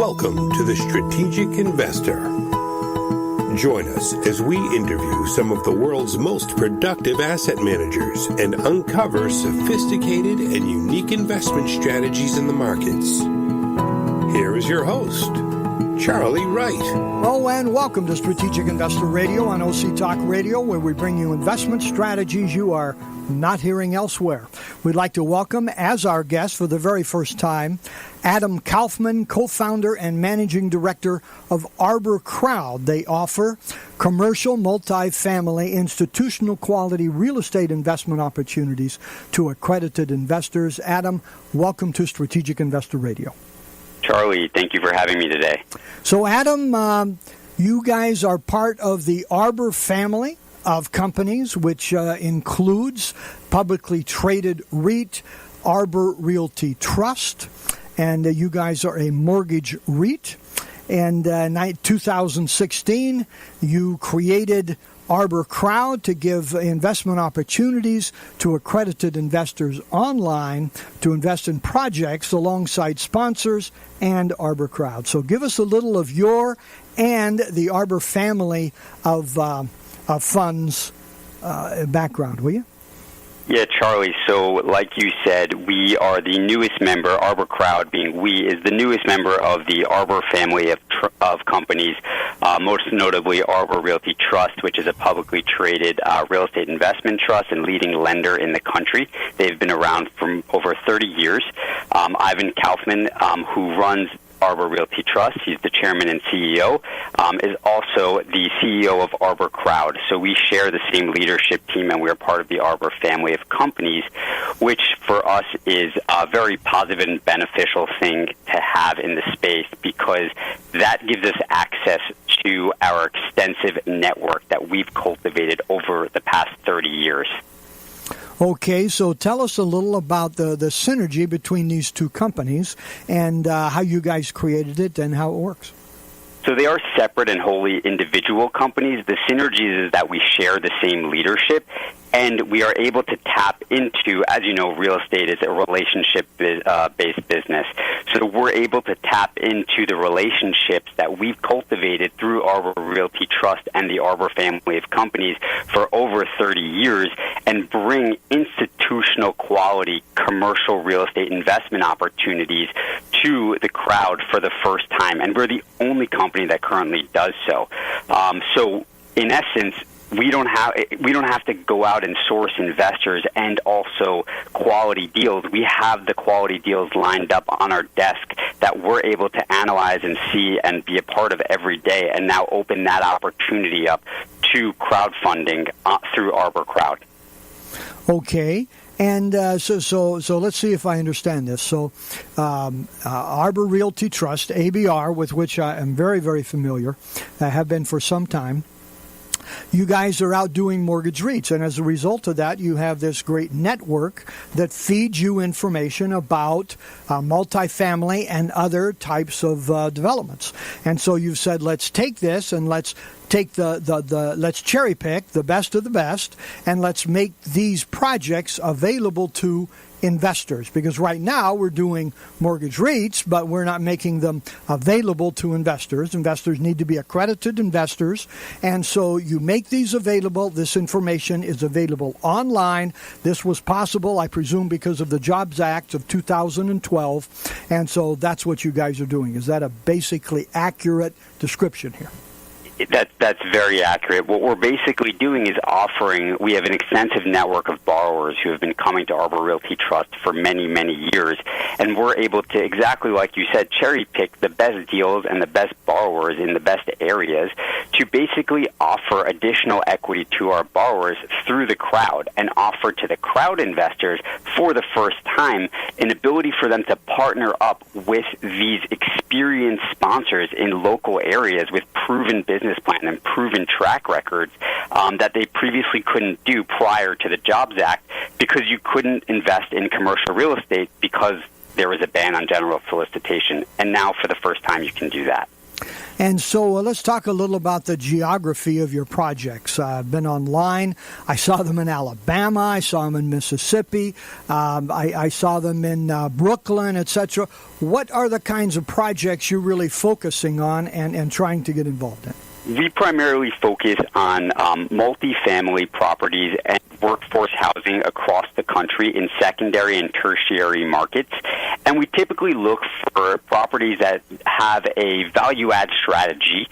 Welcome to the Strategic Investor. Join us as we interview some of the world's most productive asset managers and uncover sophisticated and unique investment strategies in the markets. Here is your host, Charlie Wright. Hello and welcome to Strategic Investor Radio on OC Talk Radio, where we bring you investment strategies you are not hearing elsewhere. We'd like to welcome as our guest for the very first time, Adam Kaufman, co-founder and managing director of ArborCrowd. They offer commercial, multifamily, institutional quality real estate investment opportunities to accredited investors. Adam, welcome to Strategic Investor Radio. Charlie, thank you for having me today. So, Adam, you guys are part of the Arbor family of companies, which includes publicly traded REIT, Arbor Realty Trust, and you guys are a mortgage REIT. And in 2016, you created ArborCrowd to give investment opportunities to accredited investors online to invest in projects alongside sponsors and ArborCrowd. So give us a little of your and the Arbor family of funds background, will you? Yeah, Charlie. So like you said, we are the newest member, ArborCrowd being we, is the newest member of the Arbor family of companies, most notably Arbor Realty Trust, which is a publicly traded real estate investment trust and leading lender in the country. They've been around for over 30 years. Ivan Kaufman, who runs Arbor Realty Trust, he's the chairman and CEO, is also the CEO of ArborCrowd. So we share the same leadership team, and we're part of the Arbor family of companies, which for us is a very positive and beneficial thing to have in the space, because that gives us access to our extensive network that we've cultivated over the past 30 years. Okay, so tell us a little about the synergy between these two companies and how you guys created it and how it works. So they are separate and wholly individual companies. The synergy is that we share the same leadership, and we are able to tap into, as you know, real estate is a relationship-based business. So we're able to tap into the relationships that we've cultivated through Arbor Realty Trust and the Arbor family of companies for over 30 years and bring institutional quality commercial real estate investment opportunities to the crowd for the first time. And we're the only company that currently does so. So in essence, we don't have to go out and source investors and also quality deals. We have the quality deals lined up on our desk that we're able to analyze and see and be a part of every day, and now open that opportunity up to crowdfunding through ArborCrowd. Okay. And so let's see if I understand this. So Arbor Realty Trust, ABR, with which I am very, very familiar, have been for some time. You guys are out doing mortgage REITs, and as a result of that, you have this great network that feeds you information about multifamily and other types of developments. And so you've said, let's take this and let's take let's cherry pick the best of the best, and let's make these projects available to investors, because right now we're doing mortgage REITs, but we're not making them available to investors. Investors need to be accredited investors, and so you make these available. This information is available online. This was possible, I presume, because of the Jobs Act of 2012, and so that's what you guys are doing. Is that a basically accurate description here? That's very accurate. What we're basically doing is we have an extensive network of borrowers who have been coming to Arbor Realty Trust for many, many years, and we're able to, exactly like you said, cherry pick the best deals and the best borrowers in the best areas to basically offer additional equity to our borrowers through the crowd, and offer to the crowd investors for the first time an ability for them to partner up with these experienced sponsors in local areas with proven business plan and proven track records that they previously couldn't do prior to the Jobs Act, because you couldn't invest in commercial real estate because there was a ban on general solicitation. And now for the first time you can do that. And so let's talk a little about the geography of your projects. I've been online. I saw them in Alabama. I saw them in Mississippi. I saw them in Brooklyn, etc. What are the kinds of projects you're really focusing on and trying to get involved in? We primarily focus on multifamily properties and workforce housing across the country in secondary and tertiary markets. And we typically look for properties that have a value-add strategy.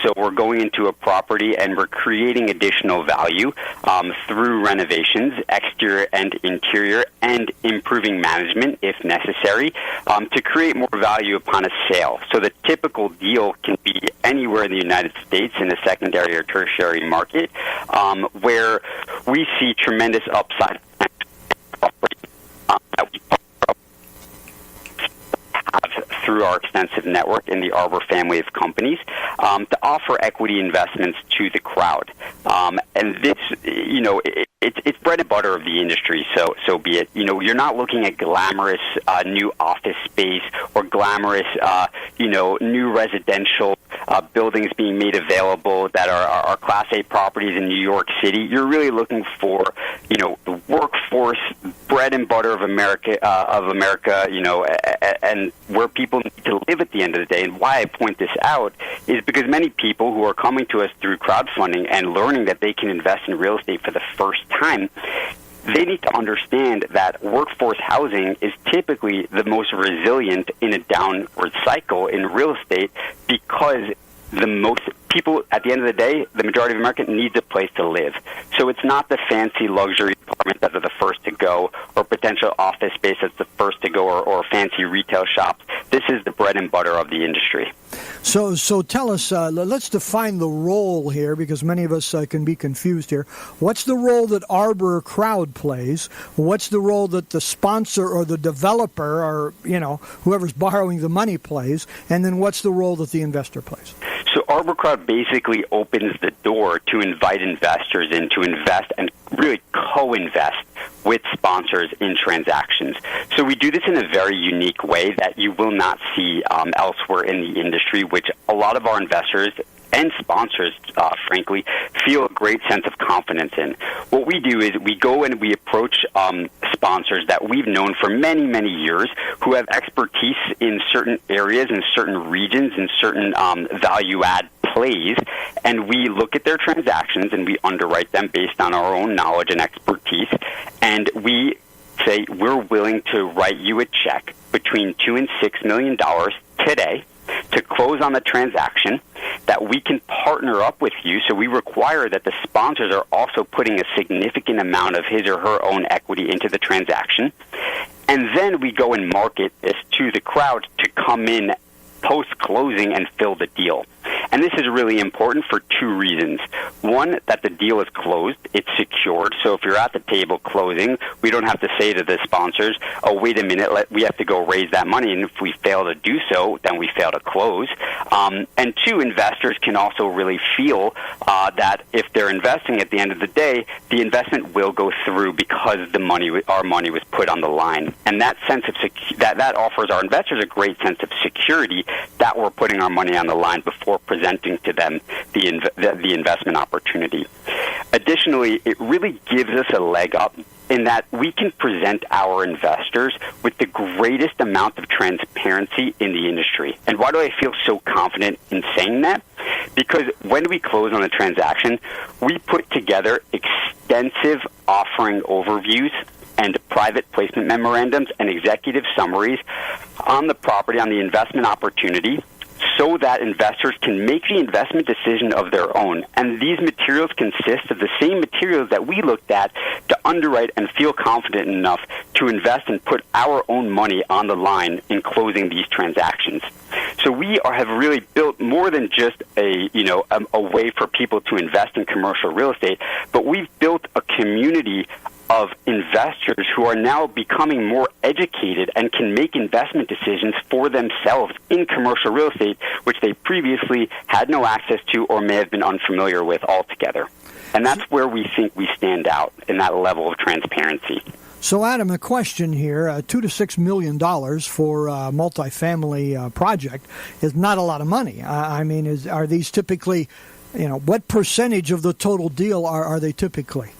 So we're going into a property and we're creating additional value through renovations, exterior and interior, and improving management if necessary to create more value upon a sale. So the typical deal can be anywhere in the United States in a secondary or tertiary market where we see tremendous upside that we have through our extensive network in the Arbor family of companies to offer equity investments to the crowd. And this, it's bread and butter of the industry, so be it. You're not looking at glamorous new office space or glamorous, new residential buildings being made available that are Class A properties in New York City. You're really looking for, the workforce, bread and butter of America, and where people need to live at the end of the day. And why I point this out is because many people who are coming to us through crowdfunding and learning that they can invest in real estate for the first time, they need to understand that workforce housing is typically the most resilient in a downward cycle in real estate because the most people, at the end of the day, the majority of Americans needs a place to live. So it's not the fancy luxury apartments that are the first to go or potential office space that's the first to go or fancy retail shops. This is the bread and butter of the industry. So tell us, let's define the role here because many of us can be confused here. What's the role that ArborCrowd plays? What's the role that the sponsor or the developer or, whoever's borrowing the money plays? And then what's the role that the investor plays? So ArborCrowd basically opens the door to invite investors in to invest and really co-invest with sponsors in transactions. So we do this in a very unique way that you will not see elsewhere in the industry, which a lot of our investors and sponsors, frankly, feel a great sense of confidence in. What we do is we go and we approach sponsors that we've known for many, many years who have expertise in certain areas, in certain regions, in certain value-add plays, and we look at their transactions and we underwrite them based on our own knowledge and expertise, and we say we're willing to write you a check between $2 and $6 million today to close on the transaction, that we can partner up with you. So we require that the sponsors are also putting a significant amount of his or her own equity into the transaction. And then we go and market this to the crowd to come in post-closing and fill the deal. And this is really important for two reasons. One, that the deal is closed. It's secured. So if you're at the table closing, we don't have to say to the sponsors, oh, wait a minute, we have to go raise that money. And if we fail to do so, then we fail to close. And two, investors can also really feel that if they're investing at the end of the day, the investment will go through because our money was put on the line. And that sense of that offers our investors a great sense of security that we're putting our money on the line before presenting to them the investment opportunity. Additionally, it really gives us a leg up in that we can present our investors with the greatest amount of transparency in the industry. And why do I feel so confident in saying that? Because when we close on a transaction, we put together extensive offering overviews and private placement memorandums and executive summaries on the property, on the investment opportunity, so that investors can make the investment decision of their own. And these materials consist of the same materials that we looked at to underwrite and feel confident enough to invest and put our own money on the line in closing these transactions. So we have really built more than just a way for people to invest in commercial real estate, but we've built a community of investors who are now becoming more educated and can make investment decisions for themselves in commercial real estate, which they previously had no access to or may have been unfamiliar with altogether. And that's where we think we stand out in that level of transparency. So, Adam, a question here: $2 to $6 million for a multifamily project is not a lot of money. I mean, are these typically, what percentage of the total deal are they typically?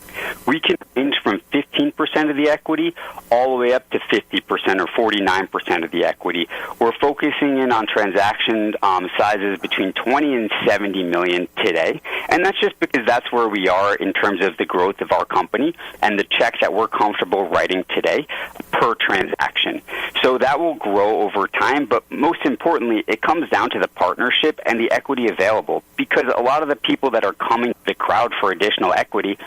We can range from 15% of the equity all the way up to 50% or 49% of the equity. We're focusing in on transaction sizes between 20 and 70 million today, and that's just because that's where we are in terms of the growth of our company and the checks that we're comfortable writing today per transaction. So that will grow over time, but most importantly, it comes down to the partnership and the equity available, because a lot of the people that are coming to the crowd for additional equity,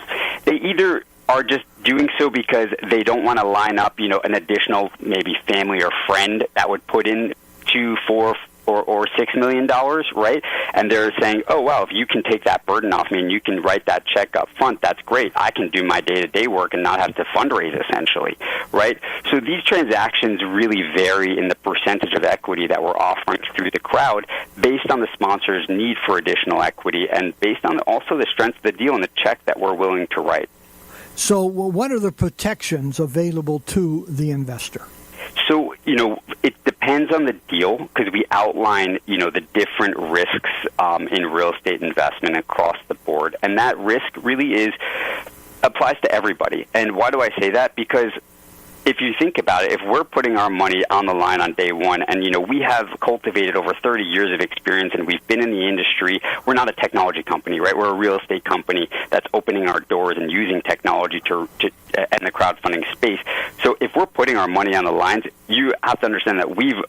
they either are just doing so because they don't want to line up, an additional maybe family or friend that would put in $2, $4, or $6 million, right? And they're saying, oh, wow, if you can take that burden off me and you can write that check up front, that's great. I can do my day-to-day work and not have to fundraise, essentially, right? So these transactions really vary in the percentage of equity that we're offering through the crowd based on the sponsor's need for additional equity and based on also the strength of the deal and the check that we're willing to write. So what are the protections available to the investor? So, it depends on the deal because we outline, the different risks in real estate investment across the board. And that risk really applies to everybody. And why do I say that? Because if you think about it, if we're putting our money on the line on day one, and, we have cultivated over 30 years of experience and we've been in the industry, we're not a technology company, right? We're a real estate company that's opening our doors and using technology to in the crowdfunding space. So if we're putting our money on the lines, you have to understand that we've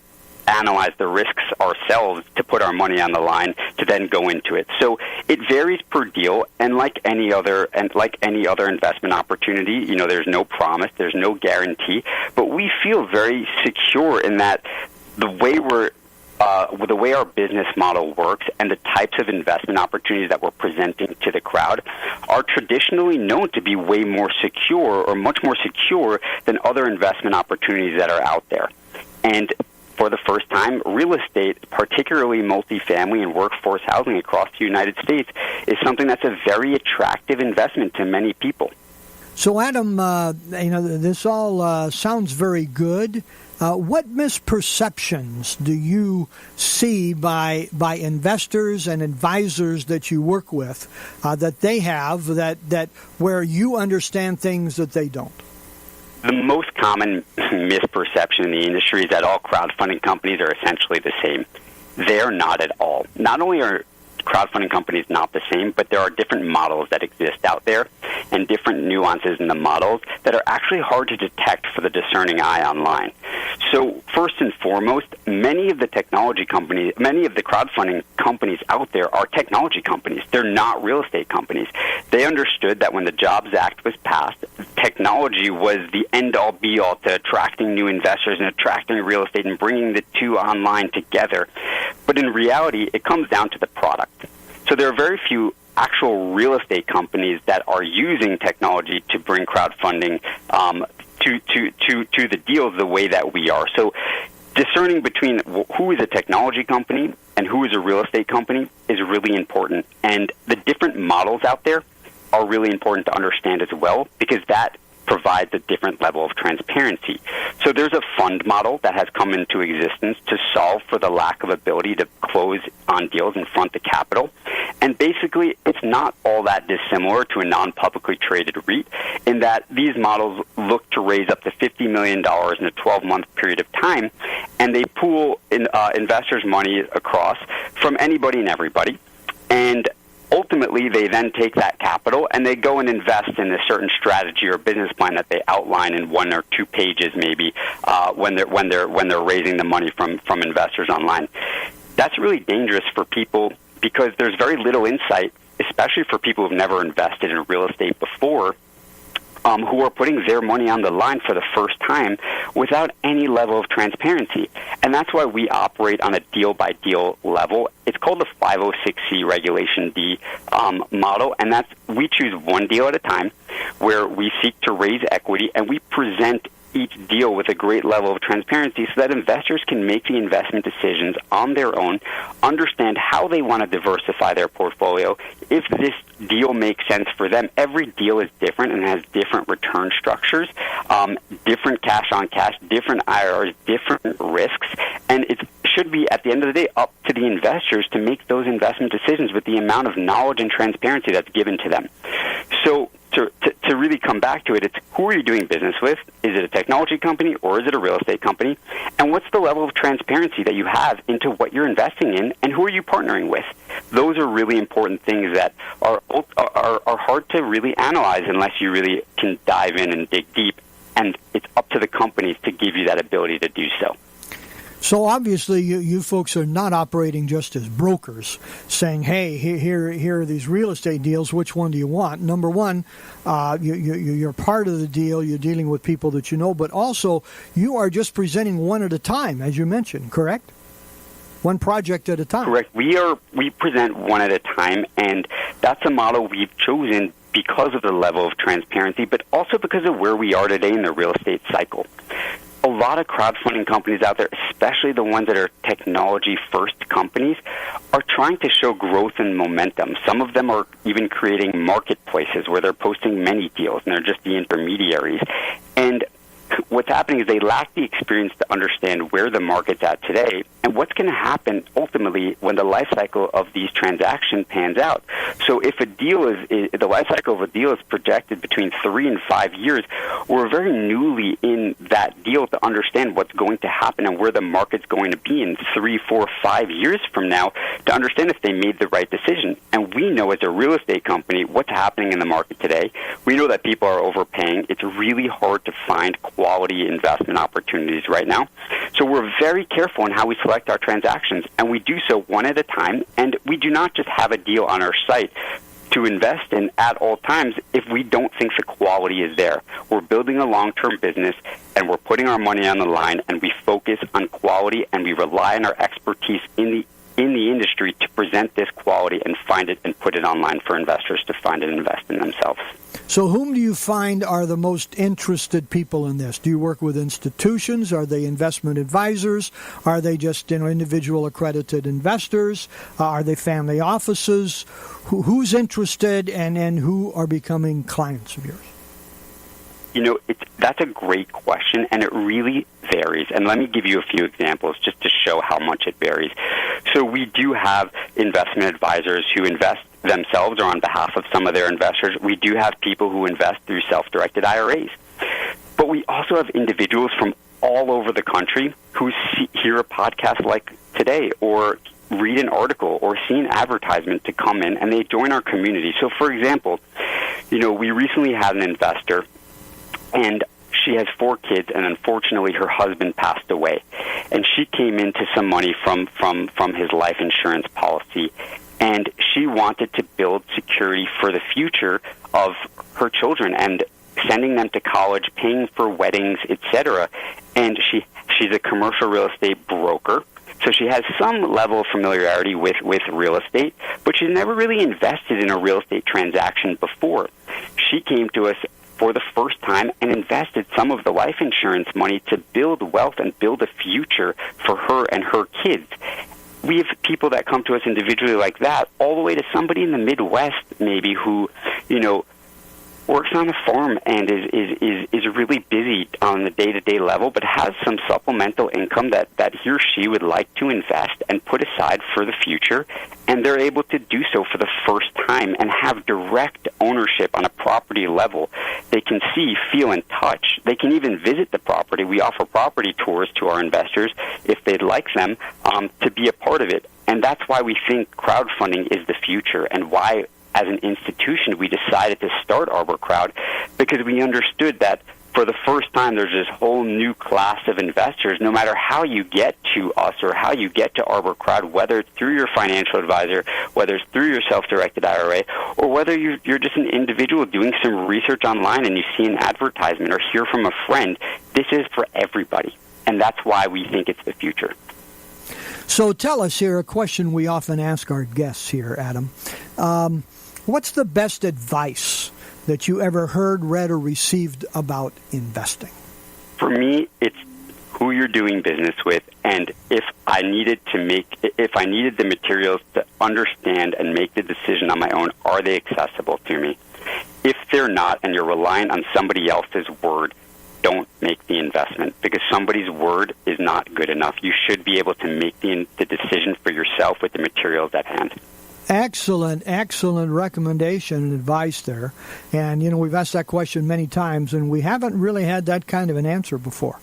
analyze the risks ourselves to put our money on the line to then go into it. So it varies per deal, and like any other investment opportunity, there's no promise, there's no guarantee, but we feel very secure in that the way our business model works and the types of investment opportunities that we're presenting to the crowd are traditionally known to be way more secure or much more secure than other investment opportunities that are out there. And for the first time, real estate, particularly multifamily and workforce housing across the United States, is something that's a very attractive investment to many people. So, Adam, this all sounds very good. What misperceptions do you see by investors and advisors that you work with that they have that where you understand things that they don't? The most common misperception in the industry is that all crowdfunding companies are essentially the same. They're not at all. Not only are crowdfunding companies not the same, but there are different models that exist out there and different nuances in the models that are actually hard to detect for the discerning eye online. So first and foremost, many of the crowdfunding companies out there are technology companies. They're not real estate companies. They understood that when the Jobs Act was passed, technology was the end-all, be-all to attracting new investors and attracting real estate and bringing the two online together. But in reality, it comes down to the product. So there are very few actual real estate companies that are using technology to bring crowdfunding to the deals the way that we are. So discerning between who is a technology company and who is a real estate company is really important. And the different models out there are really important to understand as well, because that provides a different level of transparency. So there's a fund model that has come into existence to solve for the lack of ability to close on deals and front the capital. And basically, it's not all that dissimilar to a non-publicly traded REIT in that these models look to raise up to $50 million in a 12-month period of time, and they pool investors' money across from anybody and everybody. And ultimately, they then take that capital and they go and invest in a certain strategy or business plan that they outline in 1 or 2 pages, maybe when they're raising the money from investors online. That's really dangerous for people because there's very little insight, especially for people who've never invested in real estate before, who are putting their money on the line for the first time without any level of transparency. And that's why we operate on a deal-by-deal level. It's called the 506C Regulation D model, and that's we choose one deal at a time where we seek to raise equity, and we present each deal with a great level of transparency so that investors can make the investment decisions on their own, understand how they want to diversify their portfolio, if this deal makes sense for them. Every deal is different and has different return structures, different cash-on-cash, different IRRs, different risks, and it should be, at the end of the day, up to the investors to make those investment decisions with the amount of knowledge and transparency that's given to them. So to really come back to it, it's who are you doing business with? Is it a technology company or is it a real estate company? And what's the level of transparency that you have into what you're investing in, and who are you partnering with? Those are really important things that are hard to really analyze unless you really can dive in and dig deep, and it's up to the companies to give you that ability to do so. So obviously, you folks are not operating just as brokers, saying, "Hey, here are these real estate deals. Which one do you want?" Number one, you're part of the deal. You're dealing with people that you know, but also you are just presenting one at a time, as you mentioned. Correct? One project at a time. Correct. We present one at a time, and that's a model we've chosen because of the level of transparency, but also because of where we are today in the real estate cycle. A lot of crowdfunding companies out there, especially the ones that are technology-first companies, are trying to show growth and momentum. Some of them are even creating marketplaces where they're posting many deals, and they're just the intermediaries. And what's happening is they lack the experience to understand where the market's at today and what's going to happen ultimately when the life cycle of these transactions pans out. So if a deal the life cycle of a deal is projected between 3 and 5 years, we're very newly in that deal to understand what's going to happen and where the market's going to be in 3, 4, 5 years from now to understand if they made the right decision. And we know as a real estate company what's happening in the market today. We know that people are overpaying. It's really hard to find quality investment opportunities right now. So we're very careful in how we select our transactions, and we do so one at a time, and we do not just have a deal on our site to invest in at all times if we don't think the quality is there. We're building a long-term business, and we're putting our money on the line, and we focus on quality, and we rely on our expertise in the industry to present this quality and find it and put it online for investors to find and invest in themselves. So whom do you find are the most interested people in this? Do you work with institutions? Are they investment advisors? Are they just individual accredited investors? Are they family offices? Who's interested and who are becoming clients of yours? That's a great question, and it really varies. And let me give you a few examples just to show how much it varies. So we do have investment advisors who invest themselves or on behalf of some of their investors. We do have people who invest through self-directed IRAs. But we also have individuals from all over the country who hear a podcast like today or read an article or see an advertisement to come in, and they join our community. So, for example, we recently had an investor, and she has 4 kids, and unfortunately her husband passed away. And she came into some money from his life insurance policy, and she wanted to build security for the future of her children and sending them to college, paying for weddings, etc. And she's a commercial real estate broker, so she has some level of familiarity with real estate, but she's never really invested in a real estate transaction before. She came to us for the first time and invested some of the life insurance money to build wealth and build a future for her and her kids. We have people that come to us individually like that, all the way to somebody in the Midwest maybe who, works on a farm and is really busy on the day-to-day level, but has some supplemental income that he or she would like to invest and put aside for the future, and they're able to do so for the first time and have direct ownership on a property level. They can see, feel, and touch. They can even visit the property. We offer property tours to our investors if they'd like them to be a part of it. And that's why we think crowdfunding is the future, and why as an institution we decided to start ArborCrowd, because we understood that for the first time there's this whole new class of investors. No matter how you get to us or how you get to ArborCrowd, whether it's through your financial advisor, whether it's through your self-directed IRA, or whether you're just an individual doing some research online and you see an advertisement or hear from a friend, this is for everybody. And that's why we think it's the future. So tell us here, a question we often ask our guests here, Adam. What's the best advice that you ever heard, read, or received about investing? For me, it's who you're doing business with, and if I needed the materials to understand and make the decision on my own, are they accessible to me? If they're not, and you're relying on somebody else's word, don't make the investment, because somebody's word is not good enough. You should be able to make the decision for yourself with the materials at hand. Excellent recommendation and advice there. And, we've asked that question many times, and we haven't really had that kind of an answer before.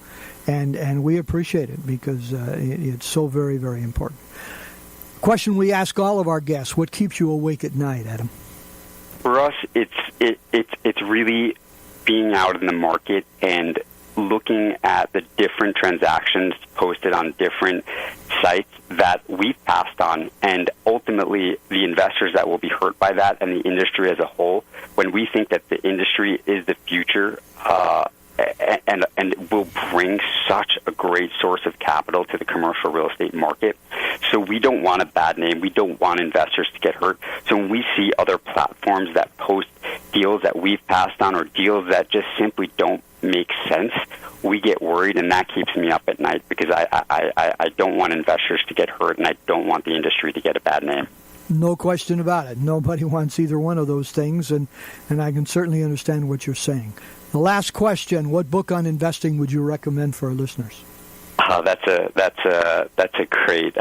And we appreciate it because it's so very, very important. Question we ask all of our guests: what keeps you awake at night, Adam? For us, it's really being out in the market and looking at the different transactions posted on different sites that we've passed on, and ultimately the investors that will be hurt by that and the industry as a whole. When we think that the industry is the future, and will bring such a great source of capital to the commercial real estate market. So we don't want a bad name. We don't want investors to get hurt. So when we see other platforms that post deals that we've passed on or deals that just simply don't make sense, we get worried, and that keeps me up at night because I don't want investors to get hurt, and I don't want the industry to get a bad name. No question about it. Nobody wants either one of those things, and I can certainly understand what you're saying. The last question: what book on investing would you recommend for our listeners? That's a great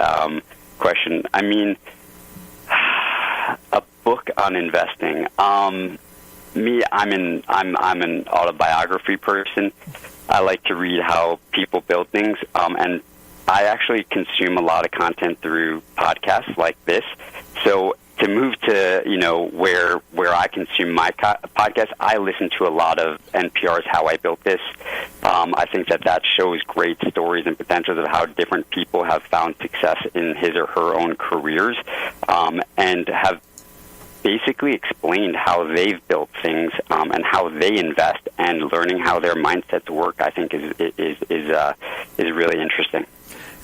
question. I mean, a book on investing. I'm an autobiography person. I like to read how people build things, and I actually consume a lot of content through podcasts like this. So to move to where I consume my podcast, I listen to a lot of NPR's How I Built This. I think that shows great stories and potentials of how different people have found success in his or her own careers, and have basically explained how they've built things and how they invest, and learning how their mindsets work. I think is really interesting.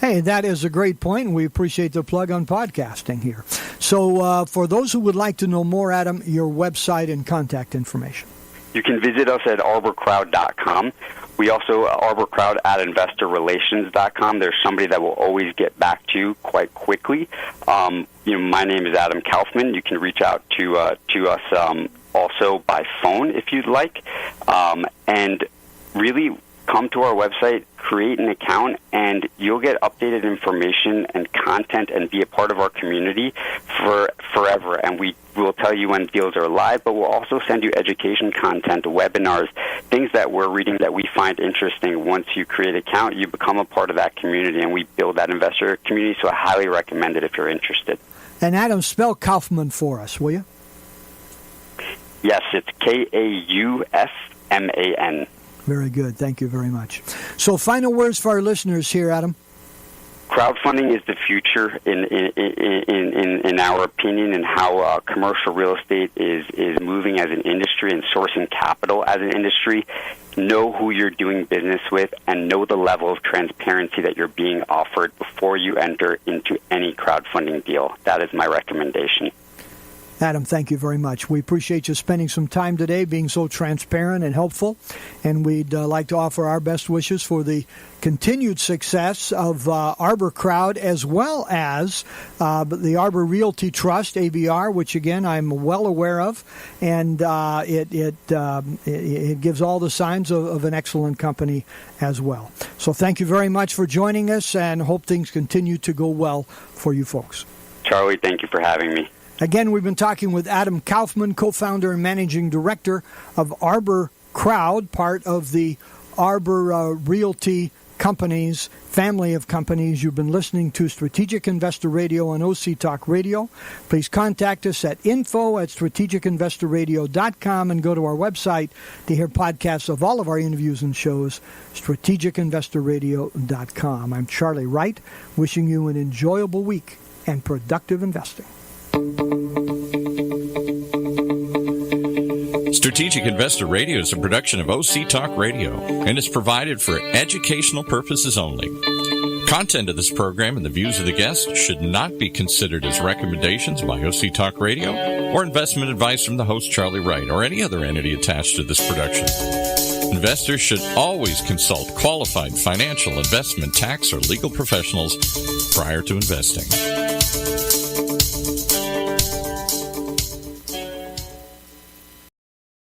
Hey, that is a great point, and we appreciate the plug on podcasting here. So for those who would like to know more, Adam, your website and contact information. You can visit us at ArborCrowd.com. We also, ArborCrowd at InvestorRelations.com. There's somebody that will always get back to you quite quickly. My name is Adam Kaufman. You can reach out to us also by phone if you'd like. And really come to our website, create an account, and you'll get updated information and content and be a part of our community for forever. And we will tell you when deals are live, but we'll also send you education content, webinars, things that we're reading that we find interesting. Once you create an account, you become a part of that community, and we build that investor community, so I highly recommend it if you're interested. And Adam, spell Kaufman for us, will you? Yes, it's Kaufman. Very good. Thank you very much. So final words for our listeners here, Adam. Crowdfunding is the future in our opinion, and how commercial real estate is moving as an industry and sourcing capital as an industry. Know who you're doing business with, and know the level of transparency that you're being offered before you enter into any crowdfunding deal. That is my recommendation. Adam, thank you very much. We appreciate you spending some time today being so transparent and helpful, and we'd like to offer our best wishes for the continued success of ArborCrowd, as well as the Arbor Realty Trust, ABR, which, again, I'm well aware of, and it gives all the signs of an excellent company as well. So thank you very much for joining us, and hope things continue to go well for you folks. Charlie, thank you for having me. Again, we've been talking with Adam Kaufman, co-founder and managing director of ArborCrowd, part of the Arbor Realty Companies, family of companies. You've been listening to Strategic Investor Radio on OC Talk Radio. Please contact us at info@strategicinvestorradio.com and go to our website to hear podcasts of all of our interviews and shows, strategicinvestorradio.com. I'm Charlie Wright, wishing you an enjoyable week and productive investing. Strategic Investor Radio is a production of OC Talk Radio and is provided for educational purposes only. Content of this program and the views of the guests should not be considered as recommendations by OC Talk Radio or investment advice from the host Charlie Wright or any other entity attached to this production. Investors should always consult qualified financial, investment, tax, or legal professionals prior to investing.